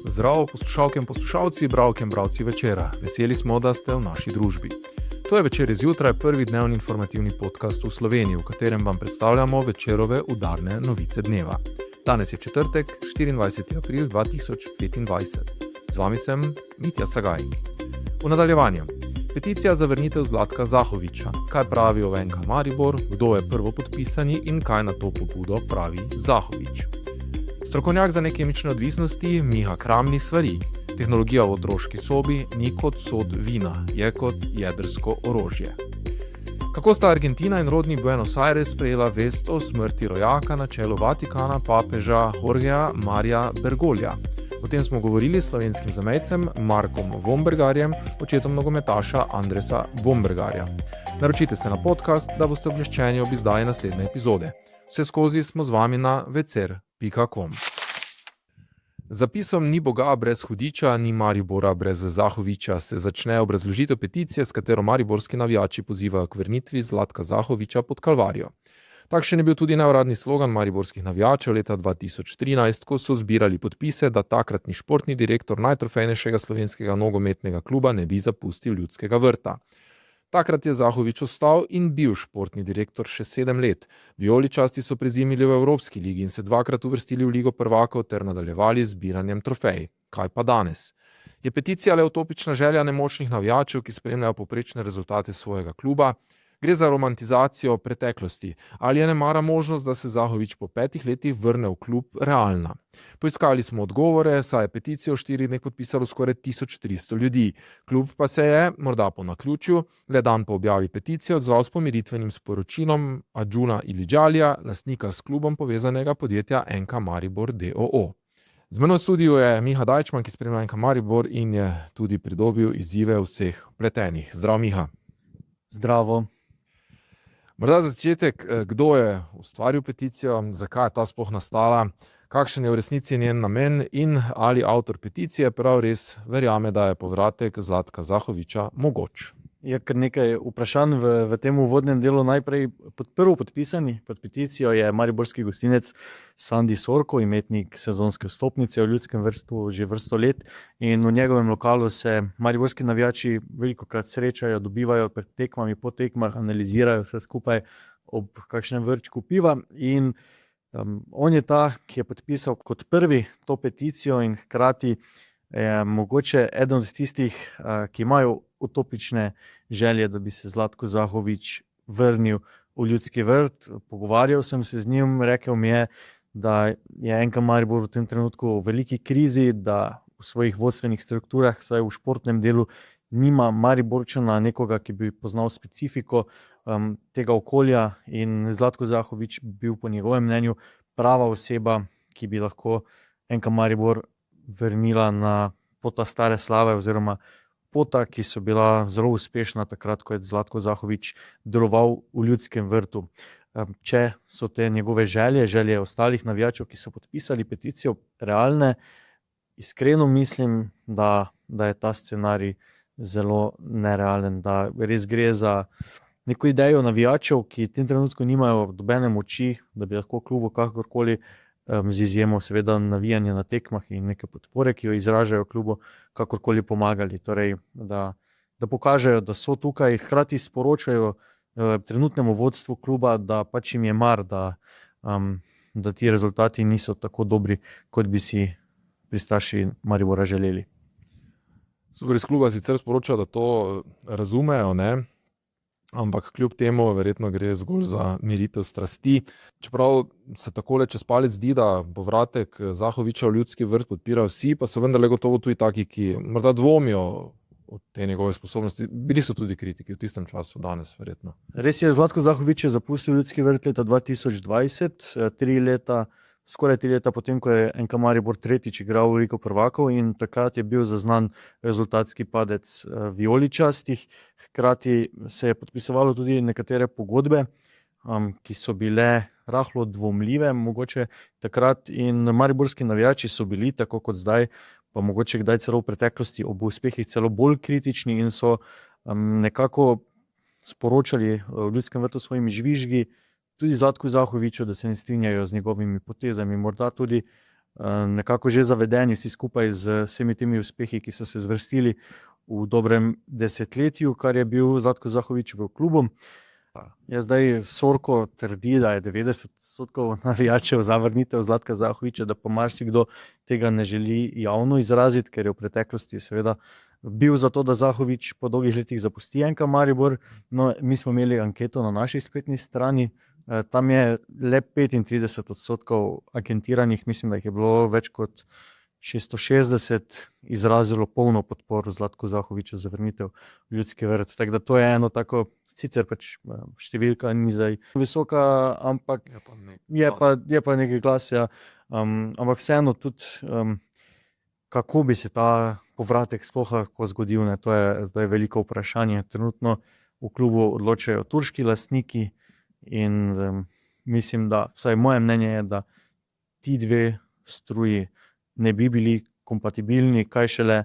Zdravo poslušalke in poslušalci, bralke in bralci Večera. Veseli smo, da ste v naši družbi. To je Večer zjutraj, prvi dnevni informativni podcast v Sloveniji, v katerem vam predstavljamo Večerove udarne novice dneva. Danes je četrtek, 24. april 2025. Z vami sem Mitja Sagaj. V nadaljevanju. Peticija za vrnitev Zlatka Zahoviča. Kaj pravijo v NK Maribor, kdo je prvopodpisani in kaj na to pobudo pravi Zahovič. Strokovnjak za nekemične odvisnosti Miha Kramni svari. Tehnologija v otroški sobi ni kot sod vina, je kot jedrsko orožje. Kako sta Argentina in rodni Buenos Aires sprejela vest o smrti rojaka na čelu Vatikana papeža Jorgea Marija Bergoglja? O tem smo govorili s slovenskim zamejcem Markom Vombergarjem, očetom nogometaša Andresa Vombergarja. Naročite se na podcast, da boste obveščeni ob izdaji naslednje epizode. Vse skozi smo z vami na vecer.com. Zapisom Ni Boga brez hudiča, ni Maribora brez Zahoviča se začne obrazložitev peticije, s katero mariborski navijači pozivajo k vrnitvi Zlatka Zahoviča pod Kalvarijo. Takšen je bil tudi neuradni slogan mariborskih navijačev leta 2013, ko so zbirali podpise, da takratni športni direktor najtrofejnejšega slovenskega nogometnega kluba ne bi zapustil Ljudskega vrta. Takrat je Zahovič ostal in bil športni direktor še 7 let. Vijoličasti so prezimili v Evropski ligi in se dvakrat uvrstili v Ligo prvakov ter nadaljevali z zbiranjem trofej. Kaj pa danes? Je peticija le utopična želja nemočnih navijačev, ki spremljajo povprečne rezultate svojega kluba? Gre za romantizacijo preteklosti. Ali je nemara možnost, da se Zahovič po 5 letih vrne v klub, realna? Poiskali smo odgovore, saj je peticijo v 4 dneh podpisalo skoraj 1300 ljudi. Klub pa se je, morda po naključju, le dan po objavi peticije odzval s pomiritvenim sporočilom Adžuna Ilidžalija, lastnika s klubom povezanega podjetja NK Maribor d.o.o. Z menoj v studiu je Miha Dajčman, ki spremlja NK Maribor in je tudi pridobil izzive vseh vpletenih. Zdrav, Miha. Zdravo. Morda za začetek, kdo je ustvaril peticijo, zakaj je ta sploh nastala, kakšen je v resnici njen namen in ali avtor peticije prav res verjame, da je povratek Zlatka Zahoviča mogoč. Je kar nekaj vprašanj v tem uvodnem delu. Najprej prvo podpisani pod peticijo je mariborski gostinec Sandi Sorko, imetnik sezonske vstopnice v Ljudskem vrtu že vrsto let, in v njegovem lokalu se mariborski navijači velikokrat srečajo, dobivajo pred tekmami, po tekmah, analizirajo vse skupaj ob kakšnem vrčku piva in on je ta, ki je podpisal kot prvi to peticijo in hkrati je mogoče eden od tistih, ki imajo utopične želje, da bi se Zlatko Zahovič vrnil v Ljudski vrt. Pogovarjal sem se z njim, rekel mi je, da je NK Maribor v tem trenutku v veliki krizi, da v svojih vodstvenih strukturah, vsaj v športnem delu, nima Mariborčana, nekoga, ki bi poznal specifiko tega okolja, in Zlatko Zahovič bil po njegovem mnenju prava oseba, ki bi lahko NK Maribor vrnila na pota stare slave oziroma pota, ki so bila zelo uspešna takrat, ko je Zlatko Zahovič deloval v Ljudskem vrtu. Če so te njegove želje ostalih navijačev, ki so podpisali peticijo, realne, iskreno mislim, da je ta scenarij zelo nerealen, da res gre za neko idejo navijačev, ki v tem trenutku nimajo dobene moči, da bi lahko klubu kakorkoli, z izjemo seveda navijanja na tekmah in neke podpore, ki jo izražajo klubu, kakorkoli pomagali. Torej, da pokažejo, da so tukaj, hkrati sporočajo trenutnemu vodstvu kluba, da pač jim je mar, da ti rezultati niso tako dobri, kot bi si pristaši Maribora želeli. Super, iz kluba sicer sporočajo, da to razumejo, ne? Ampak kljub temu verjetno gre zgolj za miritev strasti. Čeprav se takole čez palec zdi, da povratek Zahoviča v Ljudski vrt podpirajo vsi, pa so vendarle gotovo tudi taki, ki morda dvomijo o te njegove sposobnosti. Bili so tudi kritiki v tistem času, danes verjetno. Res je, Zlatko Zahovič je zapustil Ljudski vrt leta 2020, skoraj 3 leta potem, ko je NK Maribor tretjič igral v Ligo prvakov, in takrat je bil zaznan rezultatski padec vijoličastih. Hkrati se je podpisovalo tudi nekatere pogodbe, ki so bile rahlo dvomljive mogoče takrat, in mariborski navijači so bili, tako kot zdaj, pa mogoče kdaj celo v preteklosti, ob uspehih celo bolj kritični in so nekako sporočali v Ljudskem vrtu svojimi žvižgi tudi Zlatku Zahoviču, da se ne strinjajo z njegovimi potezami, morda tudi nekako že zavedeni vsi skupaj z vsemi temi uspehi, ki so se zvrstili v dobrem desetletju, kar je bil Zlatko Zahovič v klubu. Ja, zdaj Sorko trdi, da je 90% navijačev za vrnitev Zlatka Zahoviča, da pa marsikdo tega ne želi javno izraziti, ker je v preteklosti seveda bil za to, da Zahovič po dolgih letih zapusti NK Maribor. No, mi smo imeli anketo na naši spletni strani, tam je le 35% anketiranih, mislim, da jih je bilo več kot 660, izrazilo polno podporo Zlatku Zahoviču za vrnitev v Ljudski vrt. Tako da to je eno tako, sicer pač številka ni zdaj visoka, ampak je pa nekaj glas, ja. Ampak vseeno tudi, kako bi se ta povratek sploh lahko zgodil, ne? To je zdaj veliko vprašanje. Trenutno v klubu odločajo turški lastniki in mislim, da, vsaj moje mnenje je, da ti dve struji ne bi bili kompatibilni, kaj šele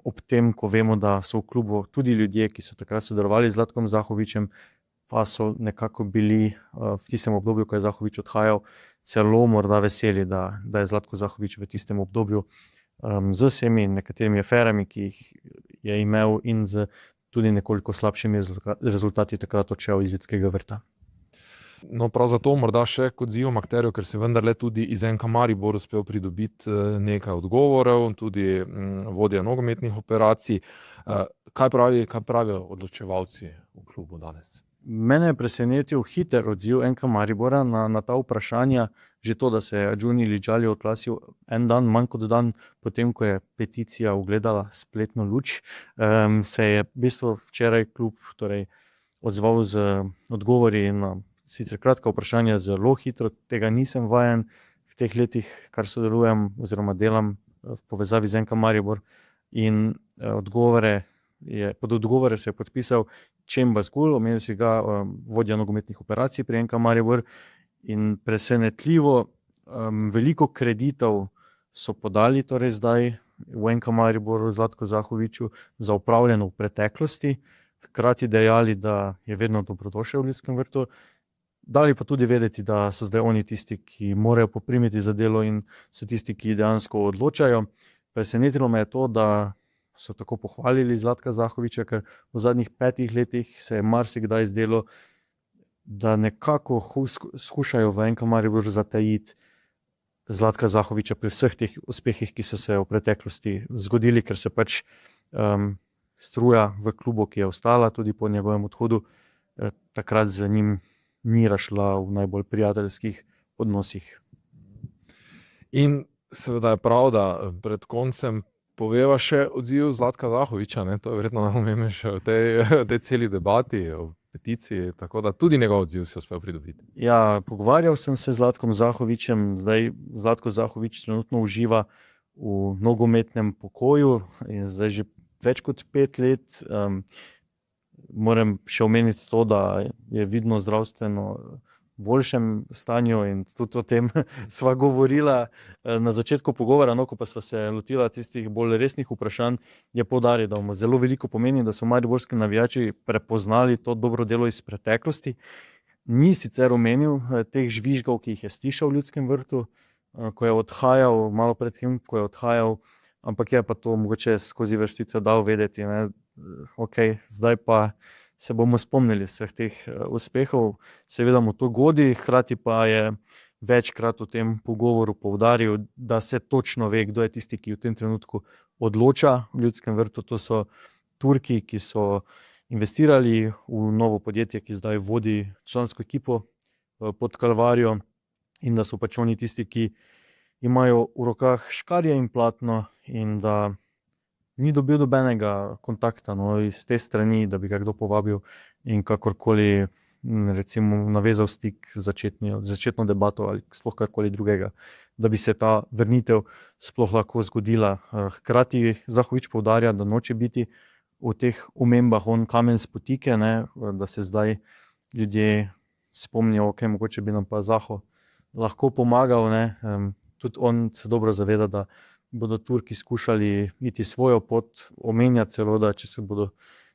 ob tem, ko vemo, da so v klubu tudi ljudje, ki so takrat sodelovali z Zlatkom Zahovičem, pa so nekako bili v tistem obdobju, ko je Zahovič odhajal, celo morda veseli, da je Zlatko Zahovič v tistem obdobju z vsemi nekaterimi aferami, ki jih je imel, in z tudi nekoliko slabšimi rezultati takrat odšel iz Ljudskega vrta. No, prav zato morda še k odzivom akterjev, ker se vendarle tudi iz NK Maribor uspel pridobiti nekaj odgovorov, tudi vodja nogometnih operacij. Kaj pravijo odločevalci v klubu danes? Mene je presenetil hiter odziv NK Maribora na ta vprašanja. Že to, da se je Adžuni Lidžali oglasil en dan, manj kot dan potem, ko je peticija ugledala spletno luč, se je v bistvu včeraj klub odzval z odgovori na sicer kratka vprašanja, zelo hitro. Tega nisem vajen v teh letih, kar sodelujem oziroma delam v povezavi z NK Maribor. In pod odgovore se je podpisal Čemba Zgul, omenil si ga, vodja nogometnih operacij pri NK Maribor. In presenetljivo veliko kreditov so podali zdaj v NK Mariboru Zlatku Zahoviču za opravljeno v preteklosti, hkrati dejali, da je vedno dobrodošel v Ljudskem vrtu. Dali pa tudi vedeti, da so zdaj oni tisti, ki morajo poprimiti za delo in so tisti, ki dejansko odločajo. Presenetilo me je to, da so tako pohvalili Zlatka Zahoviča, ker v zadnjih 5 letih se je marsikdaj zdelo, da nekako skušajo v NK Maribor zatajiti Zlatka Zahoviča pri vseh teh uspehih, ki so se v preteklosti zgodili, ker se pač struja v klubu, ki je ostala tudi po njegovem odhodu, takrat z njim ni razšla v najbolj prijateljskih odnosih. In seveda je prav, da pred koncem poveva še odziv Zlatka Zahoviča, ne? To je verjetno najpomembnejše v tej celi debati, o peticiji, tako da tudi njegov odziv si uspel pridobiti. Ja, pogovarjal sem se z Zlatkom Zahovičem, zdaj Zlatko Zahovič trenutno uživa v nogometnem pokoju in zdaj že več kot 5 let. Moram še omeniti to, da je vidno zdravstveno v boljšem stanju in tudi o tem sva govorila na začetku pogovora, no, ko pa sva se lotila tistih bolj resnih vprašanj, je poudaril, da mu zelo veliko pomeni, da so mariborski navijači prepoznali to dobro delo iz preteklosti. Ni sicer omenil teh žvižgov, ki jih je slišal v Ljudskem vrtu, ko je odhajal, malo pred tem, ko je odhajal, ampak je pa to mogoče skozi vrstice dal vedeti, ne? Ok, zdaj pa se bomo spomnili vseh teh uspehov, seveda mu to godi, hkrati pa je večkrat v tem pogovoru poudaril, da se točno ve, kdo je tisti, ki v tem trenutku odloča v Ljudskem vrtu. To so Turki, ki so investirali v novo podjetje, ki zdaj vodi člansko ekipo pod Kalvarijo, in da so pač oni tisti, ki imajo v rokah škarje in platno, in da ni dobil nobenega kontakta iz te strani, da bi ga kdo povabil in kakorkoli recimo navezal stik začetno debato ali sploh karkoli drugega, da bi se ta vrnitev sploh lahko zgodila. Hkrati Zahovič poudarja, da noče biti v teh omembah on kamen spotike, ne, da se zdaj ljudje spomnijo, ok, mogoče bi nam pa Zaho lahko pomagal, ne. Tudi on se dobro zaveda, da bodo Turki skušali iti svojo pot, omenja celo, da če se bodo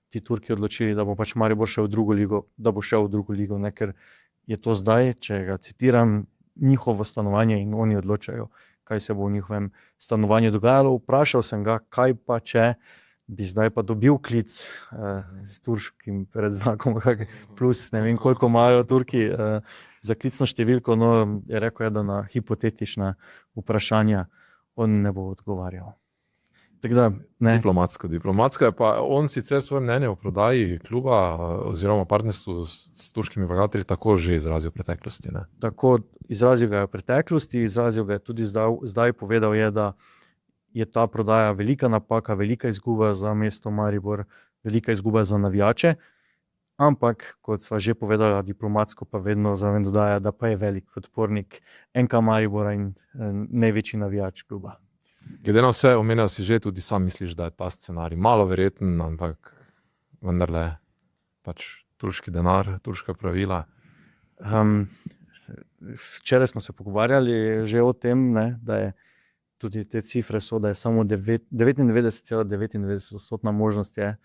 ti Turki odločili, da bo pač Maribor šel v drugo ligo, da bo šel v drugo ligo, ne, ker je to zdaj, če ga citiram, njihovo stanovanje in oni odločajo, kaj se bo v njihovem stanovanju dogajalo. Vprašal sem ga, kaj pa če bi zdaj pa dobil klic s turškim predznakom, plus ne vem, koliko imajo Turki za klicno številko, no je rekel, da na hipotetična vprašanja on ne bo odgovarjal. Tako da, ne. Diplomatsko je pa on sicer svoje mnenje o prodaji kluba oziroma partnerstvu s turškimi vlagatelji tako že izrazil v preteklosti. Ne? Tako izrazil ga je v preteklosti, izrazil ga je tudi zdaj povedal je, da je ta prodaja velika napaka, velika izguba za mesto Maribor, velika izguba za navijače, ampak kot sva že povedala, diplomatsko pa vedno zraven dodaja, da pa je velik podpornik NK Maribora in največji navijač kluba. Glede na vse, omenjal si že, tudi sam misliš, da je ta scenarij malo verjeten, ampak vendarle pač turški denar, turška pravila. Včeraj smo se pogovarjali že o tem, ne, da je tudi te cifre so, da je samo 99,99% možnost je,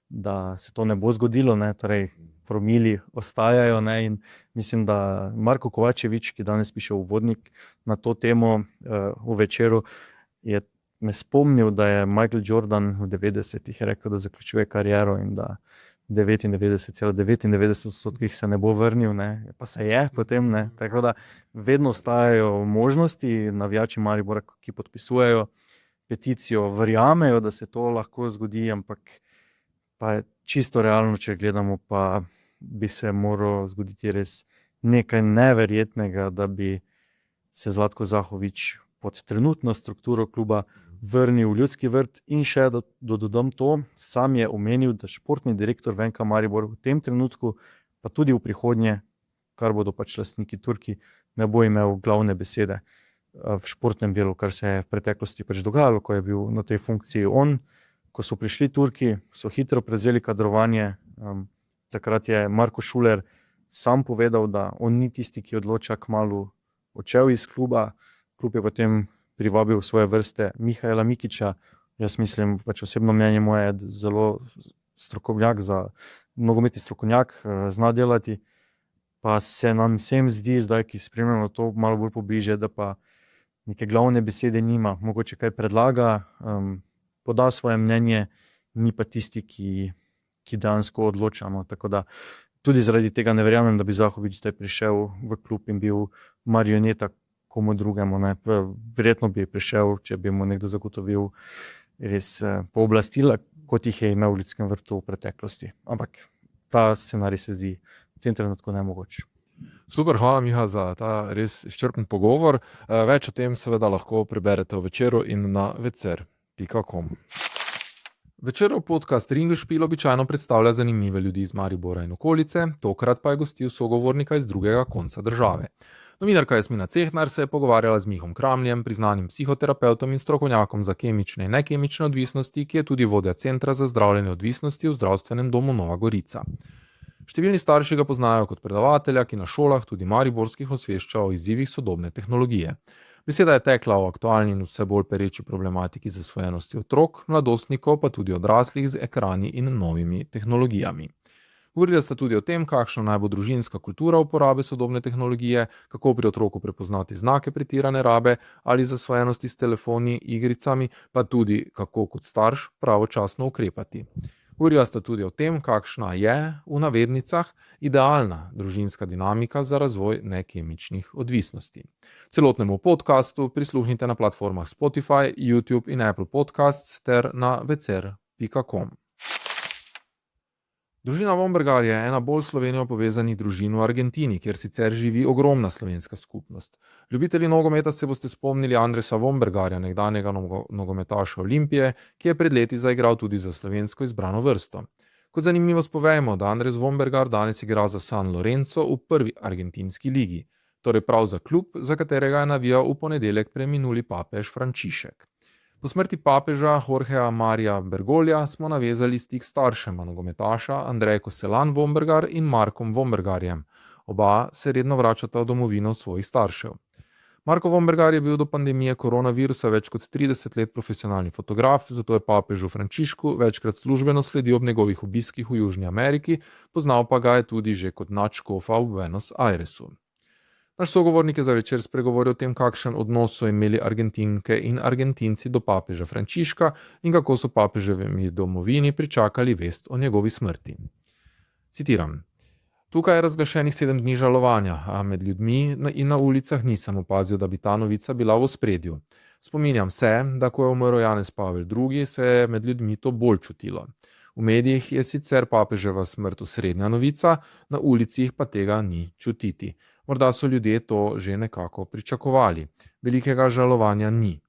da se to ne bo zgodilo, ne, torej promili ostajajo, ne, in mislim, da Marko Kovačevič, ki danes piše uvodnik na to temo v Večeru, je me spomnil, da je Michael Jordan v 90-ih rekel, da zaključuje kariero in da 99,99% se ne bo vrnil, ne, pa se je potem, ne, tako da vedno ostajajo možnosti, navijači Maribora, ki podpisujejo peticijo, verjamejo, da se to lahko zgodi, ampak pa je čisto realno, če gledamo, pa bi se moralo zgoditi res nekaj neverjetnega, da bi se Zlatko Zahovič pod trenutno strukturo kluba vrnil v Ljudski vrt in še dodam to, sam je omenil, da športni direktor NK Maribor v tem trenutku, pa tudi v prihodnje, kar bodo pač lastniki Turki, ne bo imel glavne besede v športnem delu, kar se je v preteklosti pač dogajalo, ko je bil na tej funkciji on. Ko so prišli Turki, so hitro prevzeli kadrovanje, takrat je Marko Šuler sam povedal, da on ni tisti, ki odloča, kmalu odšel iz kluba, klub je potem privabil v svoje vrste Mihaela Mikića, jaz mislim, pač osebno mnenje moje je zelo strokovnjak, nogometni strokovnjak, zna delati, pa se nam vsem zdi zdaj, ki spremljamo to malo bolj pobliže, da pa neke glavne besede nima, mogoče kaj predlaga, poda svoje mnenje, ni pa tisti, ki dejansko odločamo, tako da tudi zaradi tega ne verjamem, da bi Zahovič zdaj prišel v klub in bil marioneta komu drugemu, ne. Verjetno bi prišel, če bi mu nekdo zagotovil res pooblastila, kot jih je imel v Ljudskem vrtu v preteklosti. Ampak ta scenarij se zdi v tem trenutku nemogoč. Super, hvala Miha za ta res izčrpen pogovor. Več o tem seveda lahko preberete v Večeru in na vecer.com. Večerov podcast Ringelspiel običajno predstavlja zanimive ljudi iz Maribora in okolice, tokrat pa je gostil sogovornika iz drugega konca države. Novinarka Jasmina Cehnar se je pogovarjala z Mihom Kramljem, priznanim psihoterapeutom in strokovnjakom za kemične in nekemične odvisnosti, ki je tudi vodja Centra za zdravljenje odvisnosti v zdravstvenem domu Nova Gorica. Številni starši ga poznajo kot predavatelja, ki na šolah, tudi mariborskih, osvešča o izzivih sodobne tehnologije. Beseda je tekla o aktualni in vse bolj pereči problematiki zasvojenosti otrok, mladostnikov, pa tudi odraslih z ekrani in novimi tehnologijami. Govorila sta tudi o tem, kakšna naj bo družinska kultura uporabe sodobne tehnologije, kako pri otroku prepoznati znake pretirane rabe ali zasvojenosti s telefoni, igricami, pa tudi kako kot starš pravočasno ukrepati. Govorila sta tudi o tem, kakšna je, v navednicah, idealna družinska dinamika za razvoj nekemičnih odvisnosti. Celotnemu podcastu prisluhnite na platformah Spotify, YouTube in Apple Podcasts ter na vecer.com. Družina Vombergar je ena bolj s Slovenijo povezanih družin v Argentini, kjer sicer živi ogromna slovenska skupnost. Ljubitelji nogometa se boste spomnili Andresa Vombergarja, nekdanjega nogometaša Olimpije, ki je pred leti zaigral tudi za slovensko izbrano vrsto. Kot zanimivost povejmo, da Andres Vombergar danes igra za San Lorenzo v prvi argentinski ligi, torej prav za klub, za katerega je navijal v ponedeljek preminuli papež Frančišek. Po smrti papeža Jorgea Marija Bergolja smo navezali stik s staršema nogometaša Andrejko Selan Vombergar in Markom Vombergarjem. Oba se redno vračata v domovino svojih staršev. Marko Vombergar je bil do pandemije koronavirusa več kot 30 let profesionalni fotograf, zato je papežu Frančišku večkrat službeno sledil ob njegovih obiskih v Južni Ameriki, poznal pa ga je tudi že kot nadškofa v Buenos Airesu. Naš sogovornik je za večer spregovoril o tem, kakšen odnos so imeli Argentinke in Argentinci do papeža Frančiška in kako so papeževimi domovini pričakali vest o njegovi smrti. Citiram. Tukaj je razglašenih 7 dni žalovanja, a med ljudmi in na ulicah nisem opazil, da bi ta novica bila v ospredju. Spominjam se, da ko je umrl Janez Pavel II, se je med ljudmi to bolj čutilo. V medijih je sicer papeževa smrt osrednja novica, na ulicih pa tega ni čutiti. Morda so ljudje to že nekako pričakovali. Velikega žalovanja ni.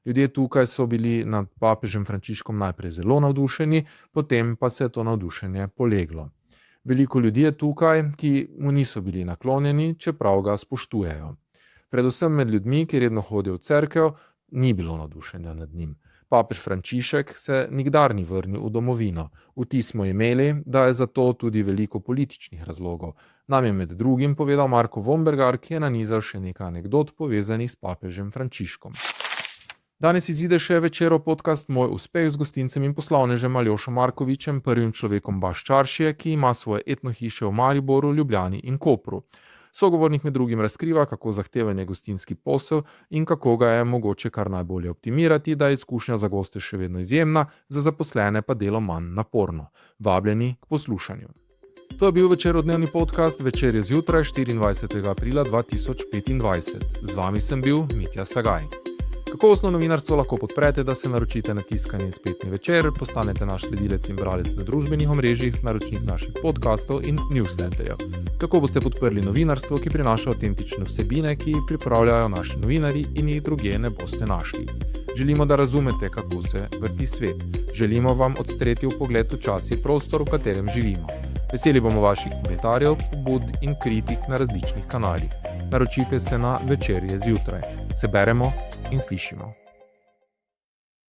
Ljudje tukaj so bili nad papežem Frančiškom najprej zelo navdušeni, potem pa se je to navdušenje poleglo. Veliko ljudi je tukaj, ki mu niso bili naklonjeni, čeprav ga spoštujejo. Predvsem med ljudmi, ki redno hodijo v cerkev, ni bilo navdušenja nad njim. Papež Frančišek se nikdar ni vrnil v domovino. Vtis smo imeli, da je za to tudi veliko političnih razlogov. Nam je med drugim povedal Marko Vombergar, ki je nanizal še nekaj anekdot povezanih s papežem Frančiškom. Danes izide še Večerov podcast Moj uspeh z gostincem in poslovnežem Aljošo Markovičem, prvim človekom Baščaršije, ki ima svoje etnohiše v Mariboru, Ljubljani in Kopru. Sogovornik med drugim razkriva, kako zahteven je gostinski posel in kako ga je mogoče kar najbolje optimirati, da je izkušnja za goste še vedno izjemna, za zaposlene pa delo manj naporno. Vabljeni k poslušanju. To je bil večerodnevni podcast Večer je zjutraj 24. aprila 2025. Z vami sem bil Mitja Sagaj. Kakovostno novinarstvo lahko podprete, da se naročite na tiskani in spletni Večer, postanete naš sledilec in bralec na družbenih omrežjih, naročnik naših podcastov in newsletterjev. Kako boste podprli novinarstvo, ki prinaša avtentične vsebine, ki jih pripravljajo naši novinarji in jih drugje ne boste našli. Želimo, da razumete, kako se vrti svet. Želimo vam odstreti vpogled v čas in prostor, v katerem živimo. Veseli bomo vaših komentarjev, pobud in kritik na različnih kanalih. Naročite se na Večer je zjutraj. Se beremo in slišimo.